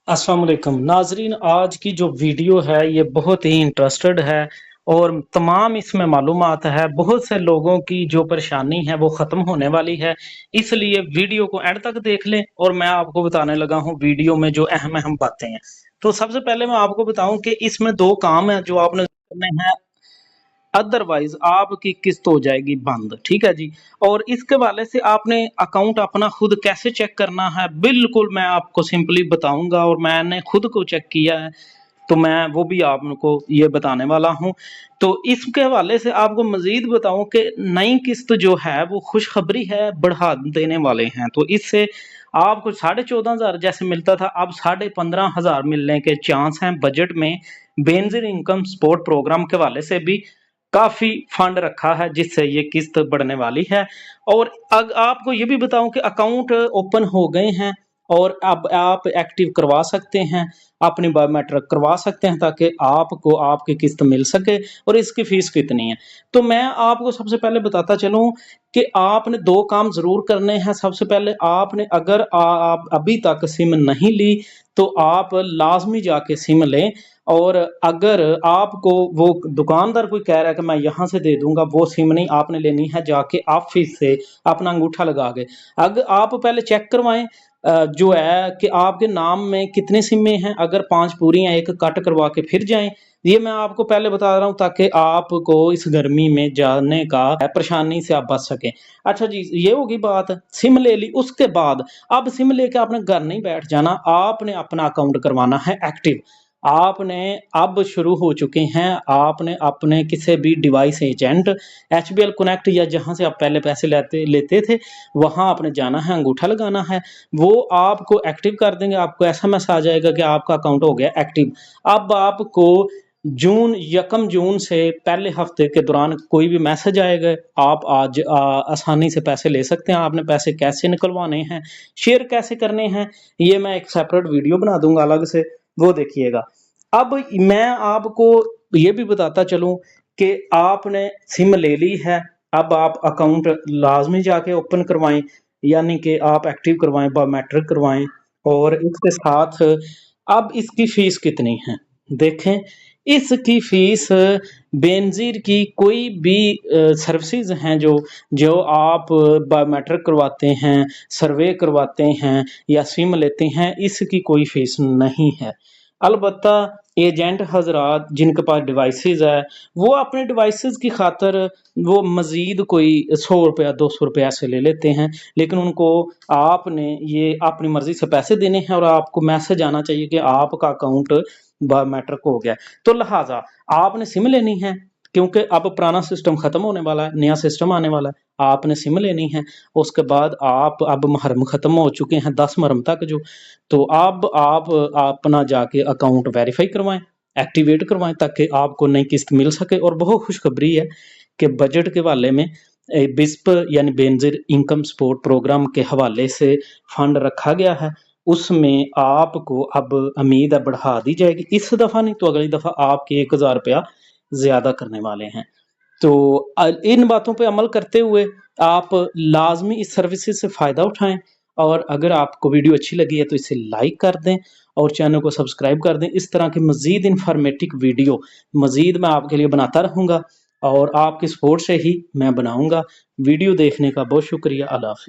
अस्सलाम वालेकुम नाजरीन। आज की जो वीडियो है ये बहुत ही इंटरेस्टेड है और तमाम इसमें मालूमात है। बहुत से लोगों की जो परेशानी है वो ख़त्म होने वाली है, इसलिए वीडियो को एंड तक देख लें। और मैं आपको बताने लगा हूँ वीडियो में जो अहम अहम बातें हैं। तो सबसे पहले मैं आपको बताऊं कि इसमें दो काम है जो आपने करने हैं, अदरवाइज आपकी किस्त हो जाएगी बंद। ठीक है जी। और इसके वाले से आपने अकाउंट अपना खुद कैसे चेक करना है, बिल्कुल मैं आपको सिंपली बताऊंगा और मैंने खुद को चेक किया है, तो मैं वो भी आपको ये बताने वाला हूं। तो इसके हवाले से आपको मजीद बताऊं कि नई किस्त जो है वो खुशखबरी है, बढ़ा देने वाले हैं। तो इससे आपको 14,500 जैसे मिलता था, अब 15,500 मिलने के चांस हैं बजट में। बेनजीर इनकम सपोर्ट प्रोग्राम के हवाले से भी काफी फंड रखा है जिससे ये किस्त बढ़ने वाली है। और आपको ये भी बताऊं कि अकाउंट ओपन हो गए हैं और अब आप एक्टिव करवा सकते हैं, अपनी बायोमेट्रिक करवा सकते हैं ताकि आपको आपकी किस्त मिल सके। और इसकी फीस कितनी है, तो मैं आपको सबसे पहले बताता चलूं कि आपने दो काम जरूर करने हैं। सबसे पहले आपने अगर आप अभी तक सिम नहीं ली तो आप लाजमी जाके सिम लें। और अगर आपको वो दुकानदार कोई कह रहा है कि मैं यहाँ से दे दूंगा, वो सिम नहीं, आपने लेनी है जाके ऑफिस से अपना अंगूठा लगा के। अगर आप पहले चेक करवाएं जो है कि आपके नाम में कितने सिमें हैं, अगर 5 पूरी हैं एक कट करवा के फिर जाएं। ये मैं आपको पहले बता रहा हूं ताकि आपको इस गर्मी में जाने का परेशानी से आप बच सकें। अच्छा जी, ये होगी बात, सिम ले ली। उसके बाद अब सिम लेके आपने घर नहीं बैठ जाना, आपने अपना अकाउंट करवाना है एक्टिव। आपने अब शुरू हो चुके हैं, आपने अपने किसी भी डिवाइस एजेंट HBL कनेक्ट या जहां से आप पहले पैसे लेते थे वहां आपने जाना है, अंगूठा लगाना है, वो आपको एक्टिव कर देंगे। आपको SMS आ जाएगा कि आपका अकाउंट हो गया एक्टिव। अब आपको यकम जून से पहले हफ्ते के दौरान कोई भी मैसेज आएगा, आप आज आसानी से पैसे ले सकते हैं। आपने पैसे कैसे निकलवाने हैं, शेयर कैसे करने हैं, ये मैं एक सेपरेट वीडियो बना दूंगा अलग से, वो देखिएगा। अब मैं आपको ये भी बताता चलूं कि आपने सिम ले ली है, अब आप अकाउंट लाजमी जाके ओपन करवाएं, यानी कि आप एक्टिव करवाएं, बायोमेट्रिक करवाएं। और इसके साथ अब इसकी फीस कितनी है देखें। इसकी फीस बेनजीर की कोई भी सर्विसेज हैं जो जो आप बायोमेट्रिक करवाते हैं, सर्वे करवाते हैं या सिम लेते हैं, इसकी कोई फीस नहीं है। अलबत्ता एजेंट हजरात जिनके पास डिवाइसेस है वो अपने डिवाइसेस की खातर वो मजीद कोई 100 रुपया 200 रुपया ऐसे ले लेते हैं, लेकिन उनको आपने ये अपनी मर्जी से पैसे देने हैं और आपको मैसेज आना चाहिए कि आपका अकाउंट बायोमेट्रिक हो गया। तो लिहाजा आपने सिम लेनी है, क्योंकि अब पुराना सिस्टम खत्म होने वाला है, नया सिस्टम आने वाला है। आपने सिम लेनी है, उसके बाद आप अब मुहर्रम खत्म हो चुके हैं 10 मुहर्रम तक जो, तो अब आप अपना जाके अकाउंट वेरीफाई करवाएं, एक्टिवेट करवाएं ताकि आपको नई किस्त मिल सके। और बहुत खुशखबरी है कि बजट के हवाले में बिस्प यानी बेनजीर इनकम सपोर्ट प्रोग्राम के हवाले से फंड रखा गया है, उसमें आपको अब उम्मीद है बढ़ा दी जाएगी। इस दफ़ा नहीं तो अगली दफ़ा आपके 1,000 रुपया ज़्यादा करने वाले हैं। तो इन बातों पे अमल करते हुए आप लाजमी इस सर्विसेज से फ़ायदा उठाएं। और अगर आपको वीडियो अच्छी लगी है तो इसे लाइक कर दें और चैनल को सब्सक्राइब कर दें। इस तरह की मज़ीद इंफॉर्मेटिव वीडियो मज़ीद मैं आपके लिए बनाता रहूँगा और आपकी सपोर्ट से ही मैं बनाऊँगा। वीडियो देखने का बहुत शुक्रिया। अल्लाह हाफ़िज़।